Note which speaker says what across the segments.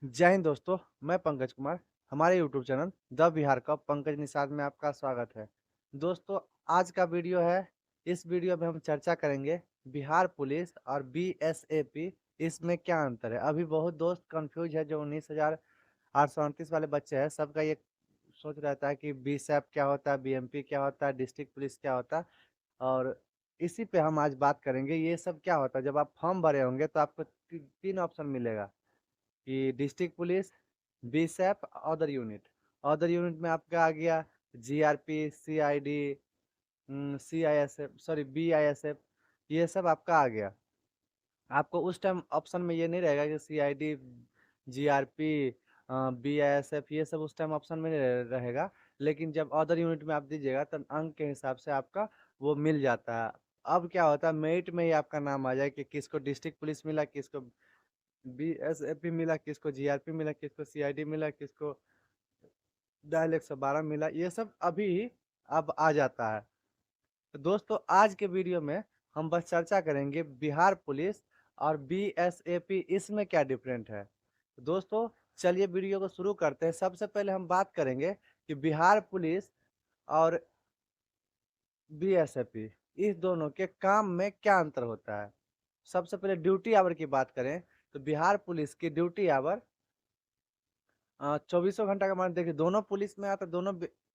Speaker 1: जय हिंद दोस्तों। मैं पंकज कुमार। हमारे यूट्यूब चैनल द बिहार का पंकज निषाद में आपका स्वागत है। दोस्तों, आज का वीडियो है। इस वीडियो में हम चर्चा करेंगे बिहार पुलिस और बीएसएपी, इसमें क्या अंतर है। अभी बहुत दोस्त कंफ्यूज है, जो 19,838 वाले बच्चे हैं, सबका ये सोच रहता है कि बीएसएफ क्या होता है, बीएमपी क्या होता है, डिस्ट्रिक्ट पुलिस क्या होता है। और इसी पे हम आज बात करेंगे, ये सब क्या होता है। जब आप फॉर्म भरे होंगे तो आपको तीन ऑप्शन मिलेगा कि district police, BSF, other unit. Other unit में आपका आ गया जीआरपी, सीआईडी, सीआईएसएफ, सॉरी बीआईएसएफ, ये सब आपका आ गया। आपको उस टाइम ऑप्शन में ये नहीं रहेगा कि सीआईडी, जीआरपी, बीआईएसएफ, ये सब उस टाइम ऑप्शन में नहीं रहेगा। लेकिन जब अदर यूनिट में आप दीजिएगा तो अंक के हिसाब से आपका वो मिल जाता है। अब क्या होता है, मेरिट में ही आपका नाम आ जाए कि किसको डिस्ट्रिक्ट पुलिस मिला, किसको बीएसएफी मिला, किसको जीआरपी मिला, किसको सीआईडी मिला, किसको डायल 112 मिला। ये सब अभी ही अब आ जाता है। तो दोस्तों, आज के वीडियो में हम बस चर्चा करेंगे बिहार पुलिस और बीएसएपी, इसमें क्या डिफरेंट है। तो दोस्तों, चलिए वीडियो को शुरू करते हैं। सबसे पहले हम बात करेंगे कि बिहार पुलिस और बीएसएफी, इस दोनों के काम में क्या अंतर होता है। सबसे पहले ड्यूटी आवर की बात करें तो बिहार पुलिस की ड्यूटी आवर 2400 घंटा का मान, देखिए दोनों पुलिस में आता, दोनों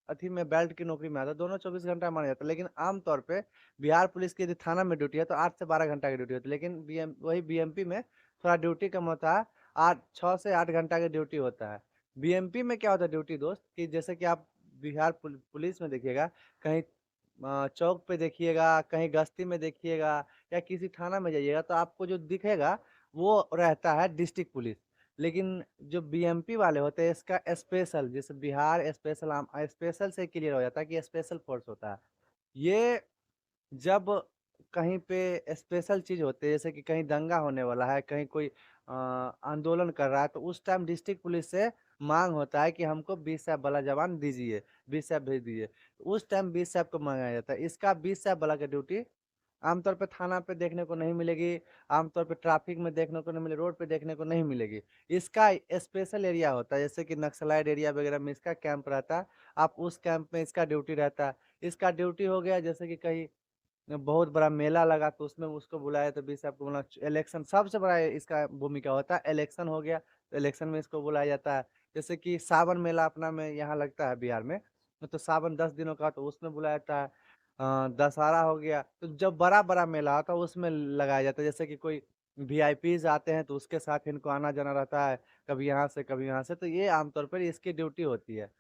Speaker 1: अथी में बेल्ट की नौकरी में आता, दोनों 24 घंटा माना जाता है। लेकिन आमतौर पे बिहार पुलिस की यदि थाना में ड्यूटी है तो 8 से 12 घंटा की ड्यूटी होती है। लेकिन वही बीएमपी में थोड़ा ड्यूटी कम होता है, 6 से 8 घंटा की ड्यूटी होता है। बीएमपी में क्या होता है ड्यूटी दोस्त, कि जैसे कि आप बिहार पुलिस में देखिएगा, कहीं चौक पे देखिएगा, कहीं गश्ती में देखिएगा, या किसी थाना में जाइएगा तो आपको जो दिखेगा वो रहता है डिस्ट्रिक्ट पुलिस। लेकिन जो बीएमपी वाले होते हैं, इसका स्पेशल, जैसे बिहार स्पेशल, स्पेशल से क्लियर हो जाता है कि स्पेशल फोर्स होता है। ये जब कहीं पे स्पेशल चीज होती है, जैसे कि कहीं दंगा होने वाला है, कहीं कोई आंदोलन कर रहा है, तो उस टाइम डिस्ट्रिक्ट पुलिस से मांग होता है कि हमको बीएसएफ वाला जवान दीजिए, बीएसएफ भेज दीजिए। उस टाइम बीएसएफ को मांगा जाता है। इसका बीएसएफ वाला का ड्यूटी आमतौर पे थाना पे देखने को नहीं मिलेगी, आमतौर पे ट्रैफिक में देखने को नहीं मिलेगी, रोड पे देखने को नहीं मिलेगी। इसका स्पेशल एरिया होता है, जैसे कि नक्सलाइट एरिया वगैरह में इसका कैंप रहता है। आप उस कैंप में इसका ड्यूटी रहता है। इसका ड्यूटी हो गया, जैसे कि कहीं बहुत बड़ा मेला लगा तो उसमें उसको बुलाया तो बीस आपको बोला, इलेक्शन सबसे बड़ा इसका भूमिका होता है। इलेक्शन हो गया तो इलेक्शन में इसको बुलाया जाता है। जैसे कि सावन मेला अपना में यहाँ लगता है बिहार में, तो सावन 10 दिनों का, तो उसमें बुलाया जाता है। दशहरा हो गया तो जब बड़ा बड़ा मेला होता है उसमें लगाया जाता है। जैसे कि कोई वीआईपीज आते हैं तो उसके साथ इनको आना जाना रहता है, कभी यहाँ से कभी यहाँ से, तो ये आमतौर पर इसकी ड्यूटी होती है।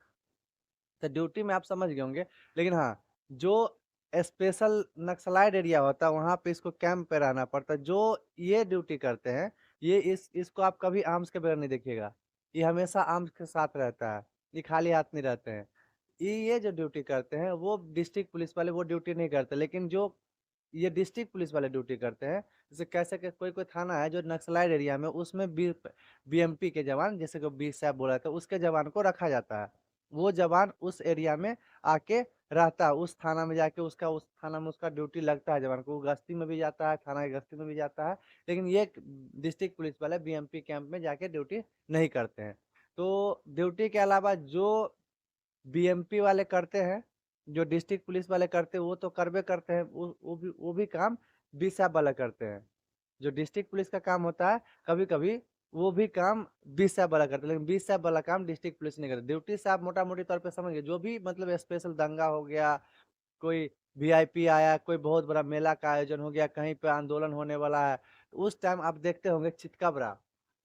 Speaker 1: तो ड्यूटी में आप समझ गए होंगे। लेकिन हाँ, जो स्पेशल नक्सलाइट एरिया होता है वहां पे इसको कैंप पे रहना पड़ता है। जो ये ड्यूटी करते हैं, ये इसको आप कभी आर्म्स के बगैर नहीं देखिएगा। ये हमेशा आर्म्स के साथ रहता है, ये खाली हाथ नहीं रहते हैं। ये जो ड्यूटी करते हैं वो डिस्ट्रिक्ट पुलिस वाले वो ड्यूटी नहीं करते। लेकिन जो ये डिस्ट्रिक्ट पुलिस वाले ड्यूटी करते हैं, जैसे कैसे कि कोई कोई थाना है जो नक्सलाइट एरिया में, उसमें बीएमपी के जवान, जैसे कि बी साहब बोला था, उसके जवान को रखा जाता है। वो जवान उस एरिया में आके रहता है, उस थाना में जाके उसका, उस थाना में उसका ड्यूटी लगता है जवान को। वो गश्ती में भी जाता है, थाना की गश्ती में भी जाता है। लेकिन ये डिस्ट्रिक्ट पुलिस वाले बीएमपी कैंप में जाके ड्यूटी नहीं करते हैं। तो ड्यूटी के अलावा जो बीएमपी वाले करते हैं, जो डिस्ट्रिक्ट पुलिस वाले करते हैं, वो तो करबे करते हैं, वो भी काम बीएसएफ वाला करते हैं। जो डिस्ट्रिक्ट पुलिस का काम होता है, कभी कभी वो भी काम बीएसएफ वाला करते हैं, लेकिन बीएसएफ वाला काम डिस्ट्रिक्ट पुलिस नहीं करती। ड्यूटी से आप मोटा मोटी तौर पे समझ गए, जो भी मतलब स्पेशल दंगा हो गया, कोई वीआईपी आया, कोई बहुत बड़ा मेला का आयोजन हो गया, कहीं पे आंदोलन होने वाला है, तो उस टाइम आप देखते होंगे चितकबरा,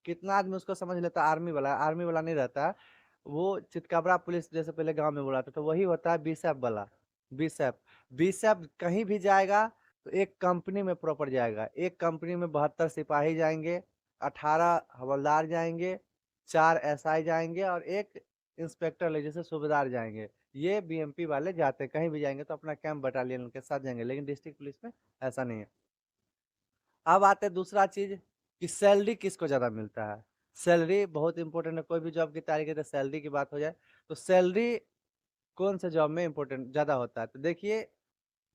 Speaker 1: कितना आदमी उसको समझ लेता है आर्मी वाला। आर्मी वाला नहीं रहता है वो, चितकबरा पुलिस जैसे पहले गांव में बोला था, तो वही होता है बीएसएफ वाला। बीएसएफ बीएसएफ कहीं भी जाएगा तो एक कंपनी में प्रॉपर जाएगा। एक कंपनी में 72 सिपाही जाएंगे, 18 हवलदार जाएंगे, 4 एसआई जाएंगे, और एक इंस्पेक्टर ले जैसे सूबेदार जाएंगे। ये बीएमपी वाले जाते हैं, कहीं भी जाएंगे तो अपना कैंप बटालियन उनके साथ जाएंगे। लेकिन डिस्ट्रिक्ट पुलिस में ऐसा नहीं है। अब आते हैं दूसरा चीज, कि सैलरी किसको ज्यादा मिलता है। सैलरी बहुत इंपॉर्टेंट है, कोई भी जॉब की तैयारी करते सैलरी की बात हो जाए तो सैलरी कौन से जॉब में इंपॉर्टेंट ज्यादा होता है। तो देखिए,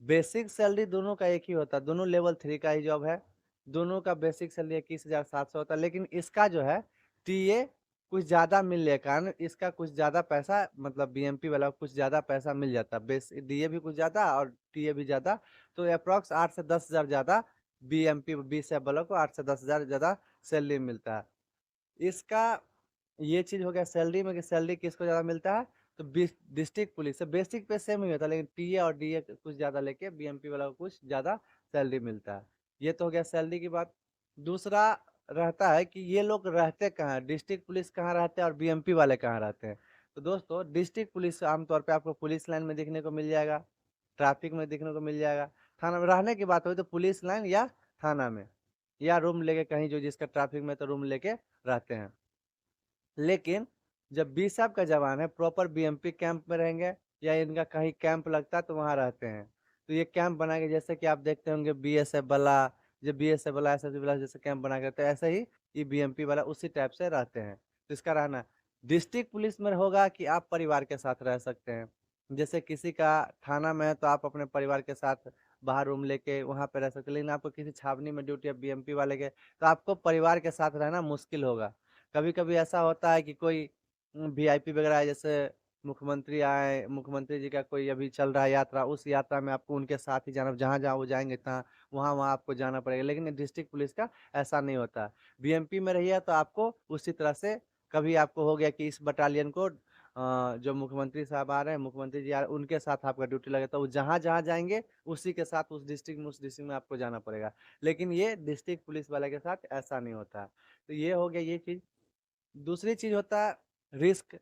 Speaker 1: बेसिक सैलरी दोनों का एक ही होता है, दोनों लेवल 3 का ही जॉब है। दोनों का बेसिक सैलरी 21,700 होता है। लेकिन इसका जो है टीए कुछ ज़्यादा मिलने के कारण इसका कुछ ज़्यादा पैसा मतलब बीएमपी वाला को कुछ ज़्यादा पैसा मिल जाता है, बेस डीए भी कुछ ज़्यादा और टीए भी ज़्यादा, तो अप्रॉक्स 8 से 10 हज़ार ज़्यादा बीएमपी बीएसएफ वालों को 8 से 10 हज़ार ज़्यादा सैलरी मिलता है। इसका ये चीज़ हो गया सैलरी में कि सैलरी किसको ज़्यादा मिलता है, तो डिस्ट्रिक्ट पुलिस से बेसिक पे सेम ही होता है, लेकिन टीए और डीए कुछ ज़्यादा लेके बीएमपी वाला को कुछ ज़्यादा सैलरी मिलता है। ये तो हो गया सैलरी की बात। दूसरा रहता है कि ये लोग रहते कहाँ हैं, डिस्ट्रिक्ट पुलिस कहाँ रहते हैं और बीएमपी वाले कहाँ रहते हैं। तो दोस्तों डिस्ट्रिक्ट पुलिस आमतौर पे आपको पुलिस लाइन में देखने को मिल जाएगा, ट्रैफिक में देखने को मिल जाएगा। थाना में रहने की बात हुई तो पुलिस लाइन या थाना में, या रूम लेके कहीं जो जिसका ट्रैफिक में तो रूम लेके रहते हैं। लेकिन जब बीएसएफ का जवान है प्रॉपर बीएमपी कैंप में रहेंगे, या इनका कहीं कैंप लगता है तो वहाँ रहते हैं। तो ये कैंप बना के जैसे कि आप देखते होंगे बीएसएफ वाला, जब बीएसएफ वाला एसएसबी वाला जैसे कैंप बना के, तो ऐसे ही ये बीएमपी वाला उसी टाइप से रहते हैं। तो इसका रहना डिस्ट्रिक्ट पुलिस में होगा कि आप परिवार के साथ रह सकते हैं। जैसे किसी का थाना में है तो आप अपने परिवार के साथ बाहर रूम लेके वहाँ पे रह सकते हैं, लेकिन आपको किसी छावनी में ड्यूटी है बीएमपी वाले के, तो आपको परिवार के साथ रहना मुश्किल होगा। कभी-कभी ऐसा होता है कि कोई वीआईपी वगैरह है, जैसे मुख्यमंत्री आए, मुख्यमंत्री जी का कोई अभी चल रहा है यात्रा, उस यात्रा में आपको उनके साथ ही जाना, जहाँ-जहाँ वो जाएँगे तहाँ वहाँ-वहाँ आपको जाना पड़ेगा। लेकिन डिस्ट्रिक्ट पुलिस का ऐसा नहीं होता। बीएमपी में रहिए तो आपको उसी तरह से कभी आपको हो गया कि इस बटालियन को जो मुख्यमंत्री साहब आ रहे हैं, मुख्यमंत्री जी आ रहे हैं, उनके साथ आपका ड्यूटी लगे तो वो जहाँ-जहाँ जाएँगे उसी के साथ उस डिस्ट्रिक्ट में आपको जाना पड़ेगा। लेकिन ये डिस्ट्रिक्ट पुलिस वाले के साथ ऐसा नहीं होता। तो ये हो गया ये चीज़। दूसरी चीज़ होता है रिस्क।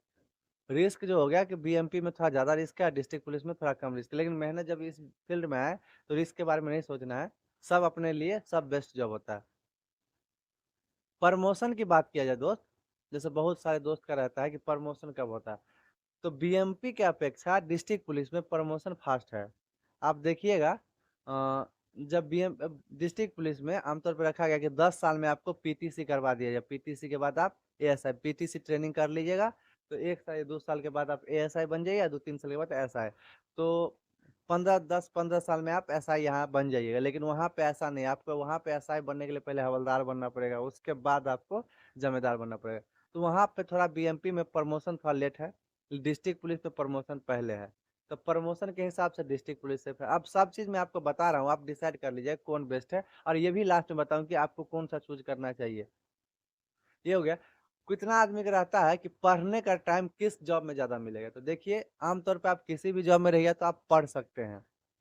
Speaker 1: रिस्क जो हो गया कि बीएमपी में थोड़ा ज़्यादा रिस्क है, डिस्ट्रिक्ट पुलिस में थोड़ा कम रिस्क है। लेकिन मेहनत जब इस फील्ड में आए तो रिस्क के बारे में नहीं सोचना है। सब अपने लिए सब बेस्ट जॉब होता है। प्रमोशन की बात किया जाए दोस्त, जैसे बहुत सारे दोस्त का रहता है कि प्रमोशन कब होता है, तो बीएमपी के अपेक्षा डिस्ट्रिक्ट पुलिस में प्रमोशन फास्ट है। आप देखिएगा जब डिस्ट्रिक्ट पुलिस में आमतौर पर रखा गया कि 10 साल में आपको पीटीसी करवा दिया जाए, पीटीसी के बाद आप एएसआई, पीटीसी ट्रेनिंग कर लीजिएगा तो 1 साल या 2 साल के बाद आप एएसआई बन जाइएगा, 2-3 साल के बाद एसआई। तो 15 साल में आप एसआई यहाँ बन जाइएगा, लेकिन वहाँ पे ऐसा नहीं है। आपको वहाँ पे एसआई बनने के लिए पहले हवलदार बनना पड़ेगा, उसके बाद आपको जमींदार बनना पड़ेगा। तो वहाँ पे थोड़ा बीएमपी में प्रमोशन थोड़ा लेट है, डिस्ट्रिक्ट पुलिस में प्रमोशन पहले है। तो प्रमोशन के हिसाब से डिस्ट्रिक्ट पुलिस सेफ है। अब सब चीज़ मैं आपको बता रहा हूँ, आप डिसाइड कर लीजिए कौन बेस्ट है, और ये भी लास्ट में बताऊँ कि आपको कौन सा चूज करना चाहिए। ये हो गया। कितना आदमी का रहता है कि पढ़ने का टाइम किस जॉब में ज़्यादा मिलेगा, तो देखिए आमतौर पे आप किसी भी जॉब में रहिए तो आप पढ़ सकते हैं,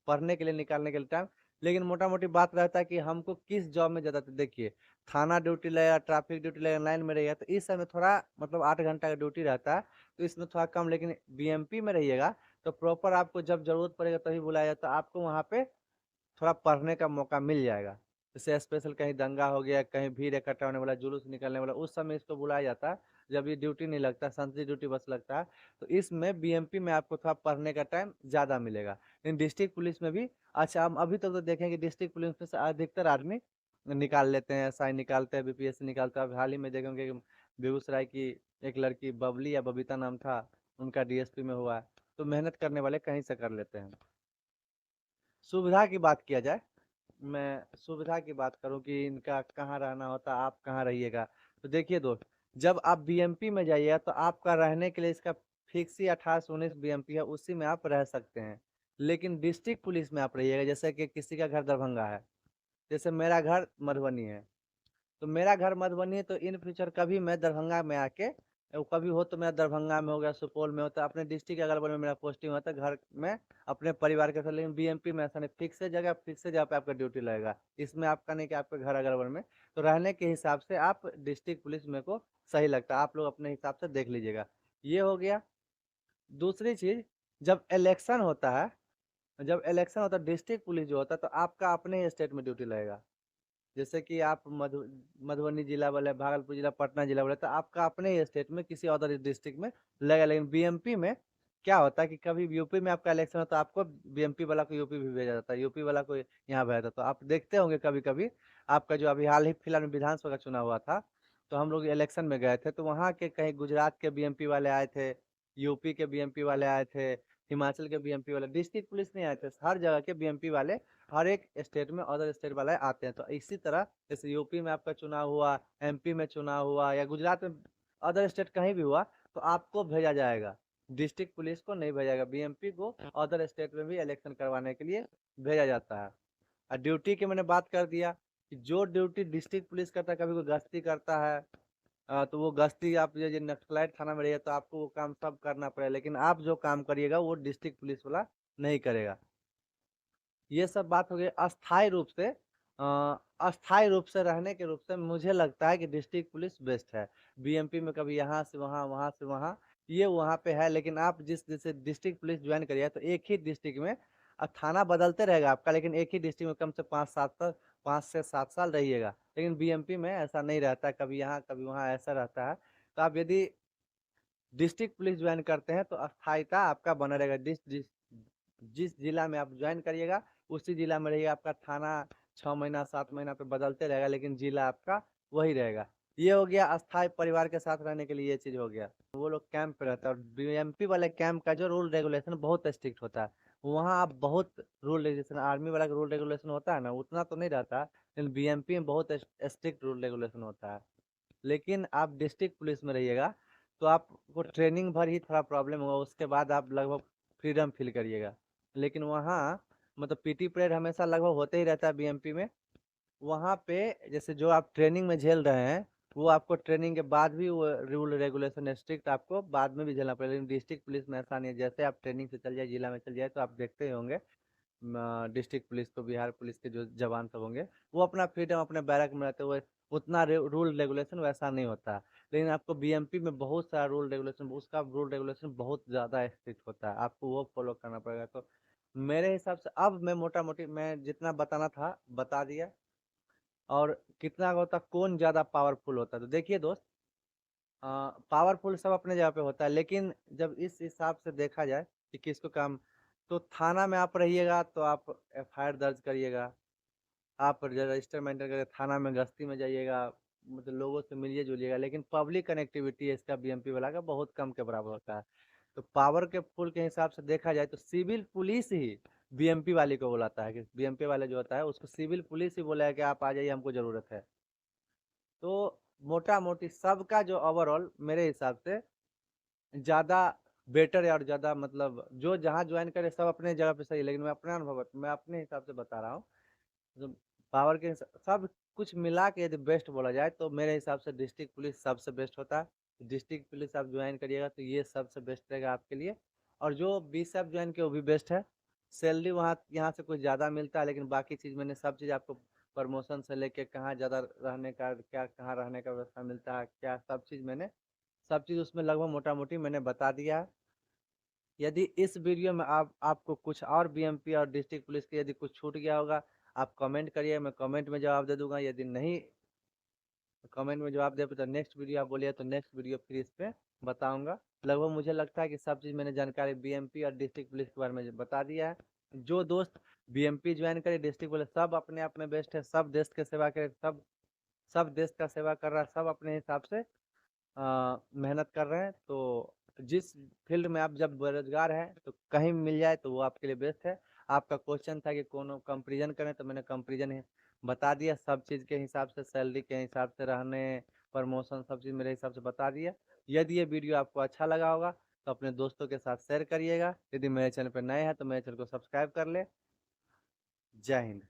Speaker 1: पढ़ने के लिए निकालने के लिए टाइम। लेकिन मोटा-मोटी बात रहता है कि हमको किस जॉब में ज़्यादा, तो देखिए थाना ड्यूटी लगेगा, ट्रैफिक ड्यूटी लगेगा, लाइन में रहिएगा तो इस समय थोड़ा मतलब 8 घंटा का ड्यूटी रहता है, तो इसमें थोड़ा कम। लेकिन बीएमपी में रहिएगा तो प्रॉपर आपको जब ज़रूरत पड़ेगा तभी बुलाया जाता है, तो आपको वहाँ पे थोड़ा पढ़ने का मौका मिल जाएगा। जैसे स्पेशल कहीं दंगा हो गया, कहीं भीड़ इकट्ठा होने वाला, जुलूस निकलने वाला, उस समय इसको बुलाया जाता है, जब ये ड्यूटी नहीं लगता, शांति ड्यूटी बस लगता है। तो इसमें बीएमपी में आपको थोड़ा पढ़ने का टाइम ज़्यादा मिलेगा। लेकिन डिस्ट्रिक्ट पुलिस में भी अच्छा, हम अभी तक तो देखें कि डिस्ट्रिक्ट पुलिस में से अधिकतर आदमी निकाल लेते हैं, एसआई निकालते हैं, बीपीएससी निकालते हैं। अब हाल ही में देखेंगे कि बेगूसराय की एक लड़की बबली या बबीता नाम था, उनका डीएसपी में हुआ है। तो मेहनत करने वाले कहीं से कर लेते हैं। सुविधा की बात किया जाए, मैं सुविधा की बात करूँ कि इनका कहाँ रहना होता है, आप कहाँ रहिएगा। तो देखिए दोस्त, जब आप बीएमपी में जाइएगा तो आपका रहने के लिए इसका फिक्स ही 18-19 बीएमपी है, उसी में आप रह सकते हैं। लेकिन डिस्ट्रिक्ट पुलिस में आप रहिएगा, जैसे कि किसी का घर दरभंगा है, जैसे मेरा घर मधुबनी है, तो मेरा घर मधुबनी है, तो इन फ्यूचर कभी मैं दरभंगा में आके कभी हो तो मेरा दरभंगा में हो गया, सुपौल में होता है, अपने डिस्ट्रिक्ट के अगल बगल में मेरा पोस्टिंग होता है घर में अपने परिवार के साथ। लेकिन बीएमपी में ऐसा नहीं, फिक्स जगह पे आपका ड्यूटी लगेगा। इसमें आपका नहीं कि आपके घर अगल बगल में। तो रहने के हिसाब से आप डिस्ट्रिक्ट पुलिस मेरे को सही लगता है, आप लोग अपने हिसाब से देख लीजिएगा। ये हो गया। दूसरी चीज, जब इलेक्शन होता है, जब इलेक्शन होता है डिस्ट्रिक्ट पुलिस जो होता है, तो आपका अपने ही स्टेट में ड्यूटी लगेगा। जैसे कि आप मधुबनी जिला वाले, भागलपुर जिला, पटना जिला वाले, तो आपका अपने ही स्टेट में किसी अदर डिस्ट्रिक्ट में लगेगा। लेकिन बीएमपी में क्या होता है कि कभी यूपी में आपका इलेक्शन हो तो आपको बीएमपी वाला को यूपी भी भेजा जाता है, यूपी वाला को यहाँ भेजा जाता है। तो आप देखते होंगे कभी कभी आपका जो अभी हाल ही फिलहाल में विधानसभा का चुनाव हुआ था, तो हम लोग इलेक्शन में गए थे, तो वहाँ के कहीं गुजरात के बीएमपी वाले आए थे, यूपी के बीएमपी वाले आए थे, हिमाचल के बीएमपी वाले, डिस्ट्रिक्ट पुलिस नहीं आए थे, हर जगह के बीएमपी वाले हर एक स्टेट में अदर स्टेट वाले आते हैं। तो इसी तरह जैसे यूपी में आपका चुनाव हुआ, एमपी में चुनाव हुआ, या गुजरात में अदर स्टेट कहीं भी हुआ तो आपको भेजा जाएगा, डिस्ट्रिक्ट पुलिस को नहीं भेजा जाएगा। बीएमपी को अदर स्टेट में भी इलेक्शन करवाने के लिए भेजा जाता है। और ड्यूटी की मैंने बात कर दिया कि जो ड्यूटी डिस्ट्रिक्ट पुलिस करता है, कभी कोई गश्ती करता है तो वो गश्ती आप ये नक्सलाइट थाना में रहिए तो आपको वो काम सब करना पड़ेगा, लेकिन आप जो काम करिएगा वो डिस्ट्रिक्ट पुलिस वाला नहीं करेगा। ये सब बात हो गई। अस्थाई रूप से अस्थाई रूप से रहने के रूप से मुझे लगता है कि डिस्ट्रिक्ट पुलिस बेस्ट है। बीएमपी में कभी यहाँ से वहाँ, वहाँ से वहाँ, ये वहाँ पे है, लेकिन आप जिस जैसे डिस्ट्रिक्ट पुलिस ज्वाइन करिए तो एक ही डिस्ट्रिक्ट में थाना बदलते रहेगा आपका, लेकिन एक ही डिस्ट्रिक्ट में कम से 5 से 7 साल रहिएगा। लेकिन बीएमपी में ऐसा नहीं रहता, कभी यहाँ कभी वहाँ ऐसा रहता है। तो आप यदि डिस्ट्रिक्ट पुलिस ज्वाइन करते हैं तो अस्थायीता आपका बना रहेगा। जिस जिला में आप ज्वाइन करिएगा उसी जिला में रहिएगा। आपका थाना 6 महीना 7 महीना पे बदलते रहेगा, लेकिन जिला आपका वही रहेगा। ये हो गया अस्थायी परिवार के साथ रहने के लिए, ये चीज हो गया। वो लोग कैंप पे रहता है, और बीएमपी वाले कैंप का जो रूल रेगुलेशन बहुत स्ट्रिक्ट होता है। वहाँ आप बहुत रूल रेगुलेशन, आर्मी वाला का रूल रेगुलेशन होता है ना, उतना तो नहीं रहता, लेकिन बीएमपी में बहुत स्ट्रिक्ट रूल रेगुलेशन होता है। लेकिन आप डिस्ट्रिक्ट पुलिस में रहिएगा तो आपको ट्रेनिंग भर ही थोड़ा प्रॉब्लम होगा, उसके बाद आप लगभग फ्रीडम फील करिएगा। लेकिन वहाँ मतलब पीटी परेड हमेशा लगभग होते ही रहता है बीएमपी में। वहाँ पे जैसे जो आप ट्रेनिंग में झेल रहे हैं, वो आपको ट्रेनिंग के बाद भी वो रूल रेगुलेशन स्ट्रिक्ट आपको बाद में भी झेलना पड़ेगा। लेकिन डिस्ट्रिक्ट पुलिस में ऐसा नहीं है, जैसे आप ट्रेनिंग से चल जाए, जिला में चल जाए, तो आप देखते ही होंगे डिस्ट्रिक्ट पुलिस को, बिहार पुलिस के जो जवान सब होंगे वो अपना फ्रीडम अपने बैरक में रहते हुए, उतना रूल रेगुलेशन वैसा नहीं होता। लेकिन आपको बीएमपी में बहुत सारा रूल रेगुलेशन, उसका रूल रेगुलेशन बहुत ज़्यादा स्ट्रिक्ट होता है, आपको वो फॉलो करना पड़ेगा। तो मेरे हिसाब से अब मैं मोटा मोटी मैं जितना बताना था बता दिया। और कितना होता, कौन ज़्यादा पावरफुल होता है, तो देखिए दोस्त, पावरफुल सब अपने जगह पे होता है, लेकिन जब इस हिसाब से देखा जाए कि किसको काम, तो थाना में आप रहिएगा तो आप एफआईआर दर्ज करिएगा, आप रजिस्टर मेंटेन करके थाना में गश्ती में जाइएगा, मतलब लोगों से मिलिए जुलिएगा। लेकिन पब्लिक कनेक्टिविटी इसका बीएमपी वाला का बहुत कम के बराबर होता है। तो पावर के फुल के हिसाब से देखा जाए तो सिविल पुलिस ही बीएमपी वाले को बुलाता है, कि बीएमपी वाले जो होता है उसको सिविल पुलिस ही बोला है कि आप आ जाइए, हमको ज़रूरत है। तो मोटा मोटी सबका जो ओवरऑल मेरे हिसाब से ज़्यादा बेटर है, और ज़्यादा मतलब जो जहाँ ज्वाइन करे सब अपने जगह पे सही है, लेकिन मैं अपने अनुभव, मैं अपने हिसाब से बता रहा हूँ। तो पावर के सब कुछ मिला के यदि बेस्ट बोला जाए तो मेरे हिसाब से डिस्ट्रिक्ट पुलिस सबसे बेस्ट होता है। डिस्ट्रिक्ट पुलिस आप ज्वाइन करिएगा तो ये सबसे बेस्ट रहेगा आपके लिए। और जो बीएसएफ ज्वाइन किया वो भी बेस्ट है। सैलरी वहाँ यहाँ से कुछ ज़्यादा मिलता है, लेकिन बाकी चीज़ मैंने सब चीज़ आपको, प्रमोशन से लेके कहाँ ज़्यादा रहने का, क्या कहाँ रहने का व्यवस्था मिलता है, क्या सब चीज़ मैंने, सब चीज़ उसमें लगभग मोटा मोटी मैंने बता दिया है। यदि इस वीडियो में आपको कुछ और बीएमपी और डिस्ट्रिक्ट पुलिस के यदि कुछ छूट गया होगा, आप कमेंट करिए, मैं कमेंट में जवाब दे दूंगा। यदि नहीं कमेंट में जवाब दे तो नेक्स्ट वीडियो आप बोलिए तो नेक्स्ट वीडियो फिर इस पे बताऊंगा। लगभग मुझे लगता है कि सब चीज़ मैंने जानकारी बीएमपी और डिस्ट्रिक्ट पुलिस के बारे में बता दिया है। जो दोस्त बीएमपी ज्वाइन करे, डिस्ट्रिक्ट पुलिस, सब अपने आप में बेस्ट है, सब देश के सेवा करे, सब सब देश का सेवा कर रहा है, सब अपने हिसाब से मेहनत कर रहे हैं। तो जिस फील्ड में आप जब बेरोजगार हैं तो कहीं मिल जाए तो वो आपके लिए बेस्ट है। आपका क्वेश्चन था कि कौन कंपेरिजन करें, तो मैंने कंपेरिजन बता दिया, सब चीज़ के हिसाब से, सैलरी के हिसाब से, रहने, प्रमोशन, सब चीज़ मेरे हिसाब से बता दिया। यदि ये वीडियो आपको अच्छा लगा होगा तो अपने दोस्तों के साथ शेयर करिएगा। यदि मेरे चैनल पर नए हैं तो मेरे चैनल को सब्सक्राइब कर ले। जय हिंद।